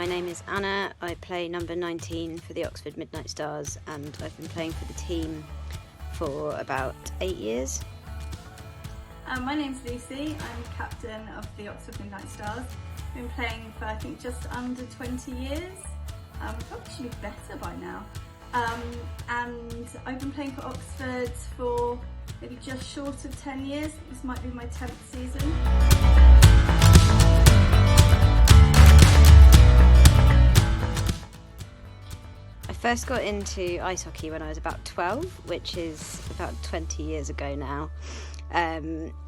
name is Anna. I play number 19 for the Oxford Midnight Stars, and I've been playing for the team for about 8 years. My name's Lucy. I'm captain of the Oxford Midnight Stars. I've been playing for I think just under 20 years. Probably should be better by now. And I've been playing for Oxford for maybe just short of 10 years. This might be my 10th season. I first got into ice hockey when I was about 12, which is about 20 years ago now.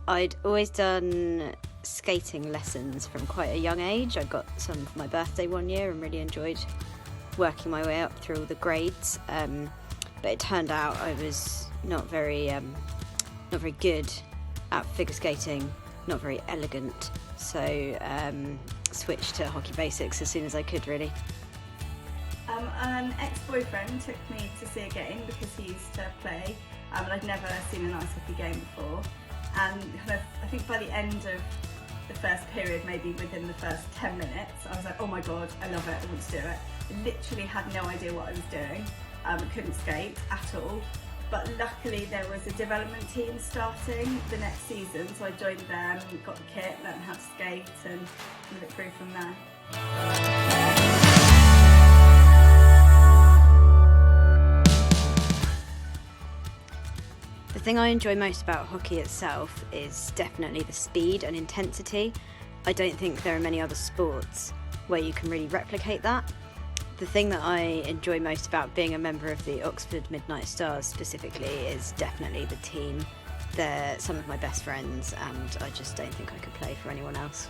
I'd always done skating lessons from quite a young age. I got some for my birthday one year and really enjoyed working my way up through all the grades. But it turned out I was not very good at figure skating, not very elegant. So switched to hockey basics as soon as I could, really. An ex-boyfriend took me to see a game because he used to play, and I'd never seen an ice hockey game before. And kind of, I think by the end of the first period, maybe within the first 10 minutes, I was like, oh my god, I love it, I want to do it. I literally had no idea what I was doing. Couldn't skate at all. But luckily there was a development team starting the next season, so I joined them, got the kit, learned how to skate, and moved it through from there. The thing I enjoy most about hockey itself is definitely the speed and intensity. I don't think there are many other sports where you can really replicate that. The thing that I enjoy most about being a member of the Oxford Midnight Stars specifically is definitely the team. They're some of my best friends, and I just don't think I could play for anyone else.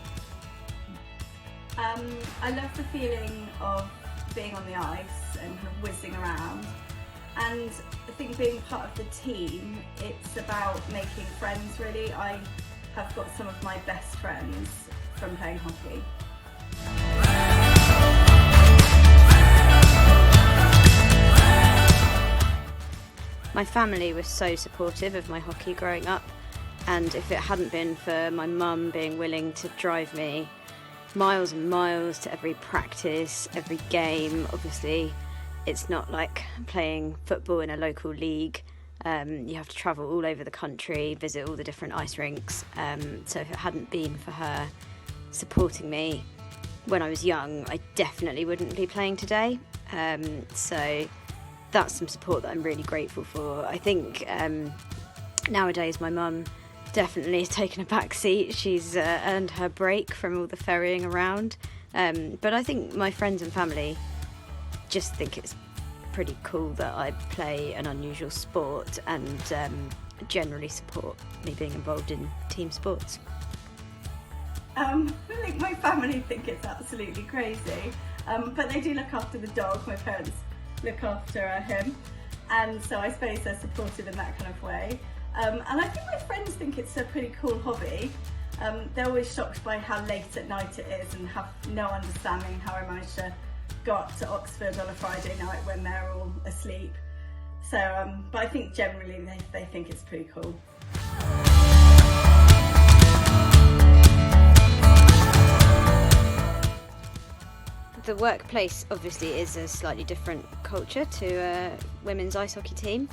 I love the feeling of being on the ice and kind of whizzing around. And I think being part of the team, it's about making friends, really. I have got some of my best friends from playing hockey. My family was so supportive of my hockey growing up, and if it hadn't been for my mum being willing to drive me miles and miles to every practice, every game, obviously it's not like playing football in a local league. You have to travel all over the country, visit all the different ice rinks. So if it hadn't been for her supporting me when I was young, I definitely wouldn't be playing today. So that's some support that I'm really grateful for. I think nowadays my mum definitely has taken a back seat. She's earned her break from all the ferrying around. But I think my friends and family just think it's pretty cool that I play an unusual sport, and generally support me being involved in team sports. I think my family think it's absolutely crazy, but they do look after the dog. My parents look after him, and so I suppose they're supportive in that kind of way. And I think my friends think it's a pretty cool hobby. They're always shocked by how late at night it is and have no understanding how I managed to got to Oxford on a Friday night when they're all asleep. So, but I think generally they think it's pretty cool. The workplace obviously is a slightly different culture to a women's ice hockey team.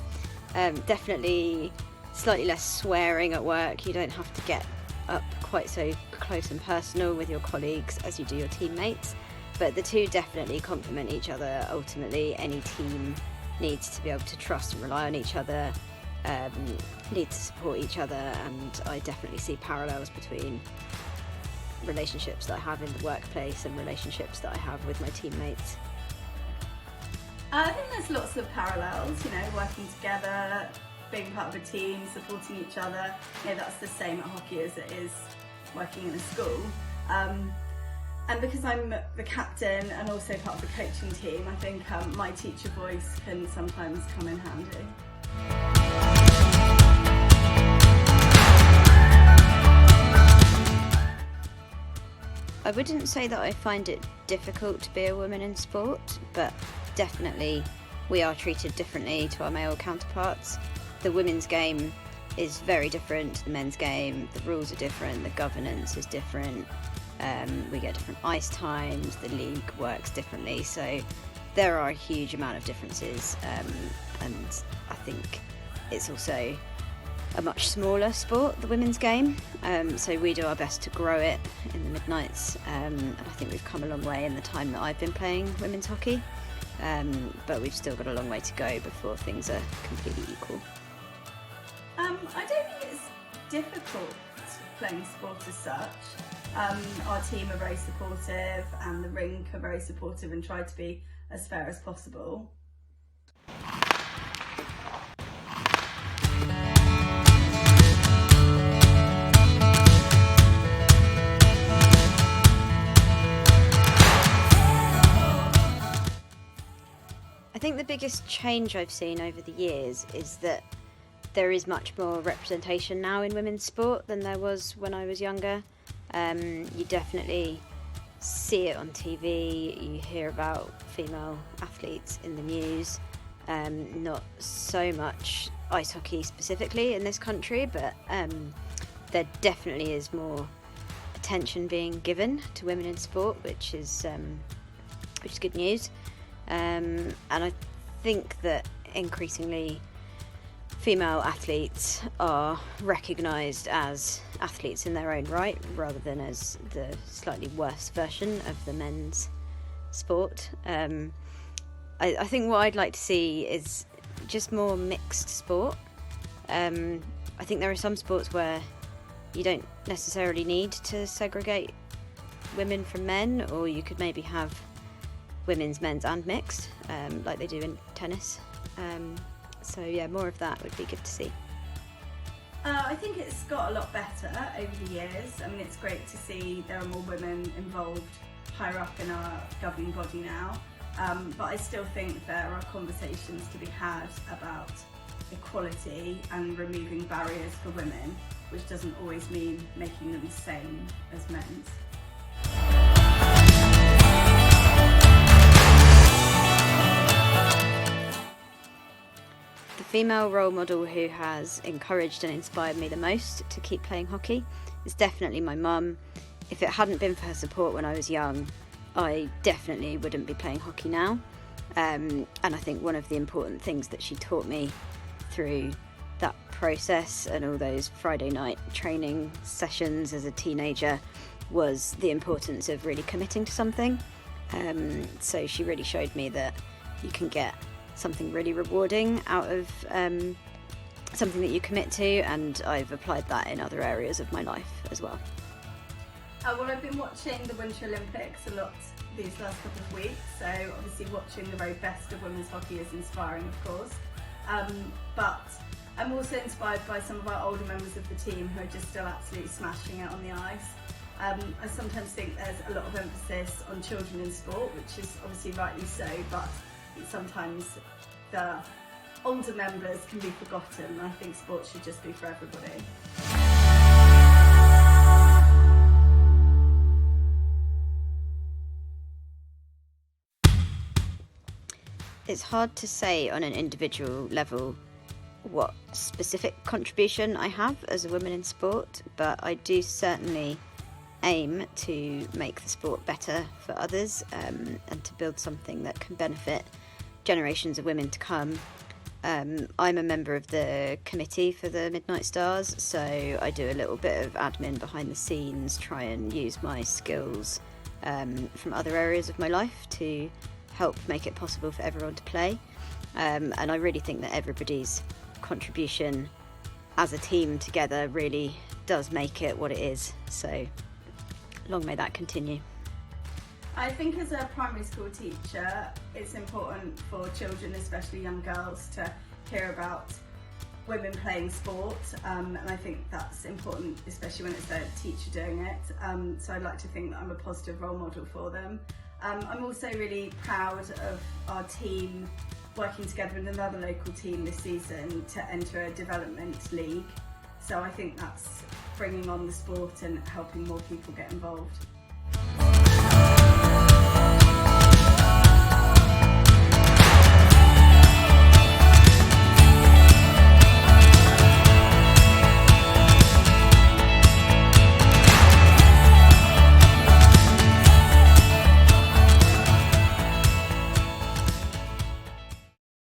Definitely slightly less swearing at work. You don't have to get up quite so close and personal with your colleagues as you do your teammates. But the two definitely complement each other. Ultimately, any team needs to be able to trust and rely on each other, need to support each other, and I definitely see parallels between relationships that I have in the workplace and relationships that I have with my teammates. I think there's lots of parallels, working together, being part of a team, supporting each other. That's the same at hockey as it is working in a school. And because I'm the captain and also part of the coaching team, I think my teacher voice can sometimes come in handy. I wouldn't say that I find it difficult to be a woman in sport, but definitely we are treated differently to our male counterparts. The women's game is very different to the men's game. The rules are different, the governance is different. We get different ice times, the league works differently, so there are a huge amount of differences, and I think it's also a much smaller sport, the women's game, so we do our best to grow it in the midnights, and I think we've come a long way in the time that I've been playing women's hockey, but we've still got a long way to go before things are completely equal. I don't think it's difficult playing sport as such. Our team are very supportive and the rink are very supportive and try to be as fair as possible. I think the biggest change I've seen over the years is that there is much more representation now in women's sport than there was when I was younger. You definitely see it on TV, you hear about female athletes in the news, not so much ice hockey specifically in this country, but there definitely is more attention being given to women in sport, which is good news. And I think that increasingly female athletes are recognised as athletes in their own right, rather than as the slightly worse version of the men's sport. I think what I'd like to see is just more mixed sport. I think there are some sports where you don't necessarily need to segregate women from men, or you could maybe have women's, men's and mixed, like they do in tennis. So yeah, more of that would be good to see. I think it's got a lot better over the years. I mean, it's great to see there are more women involved higher up in our governing body now, but I still think there are conversations to be had about equality and removing barriers for women, which doesn't always mean making them the same as men's. The female role model who has encouraged and inspired me the most to keep playing hockey is definitely my mum. If it hadn't been for her support when I was young, I definitely wouldn't be playing hockey now. And I think one of the important things that she taught me through that process and all those Friday night training sessions as a teenager was the importance of really committing to something. So she really showed me that you can get something really rewarding out of something that you commit to, and I've applied that in other areas of my life as well. Well, I've been watching the Winter Olympics a lot these last couple of weeks, so obviously watching the very best of women's hockey is inspiring, of course, but I'm also inspired by some of our older members of the team who are just still absolutely smashing it on the ice. I sometimes think there's a lot of emphasis on children in sport, which is obviously rightly so, but sometimes the older members can be forgotten. I think sport should just be for everybody. It's hard to say on an individual level what specific contribution I have as a woman in sport, but I do certainly aim to make the sport better for others, and to build something that can benefit generations of women to come. I'm a member of the committee for the Midnight Stars, so I do a little bit of admin behind the scenes, try and use my skills from other areas of my life to help make it possible for everyone to play. And I really think that everybody's contribution as a team together really does make it what it is. So long may that continue. I think as a primary school teacher, it's important for children, especially young girls, to hear about women playing sport, and I think that's important, especially when it's their teacher doing it. So I'd like to think that I'm a positive role model for them. I'm also really proud of our team working together with another local team this season to enter a development league. So I think that's bringing on the sport and helping more people get involved.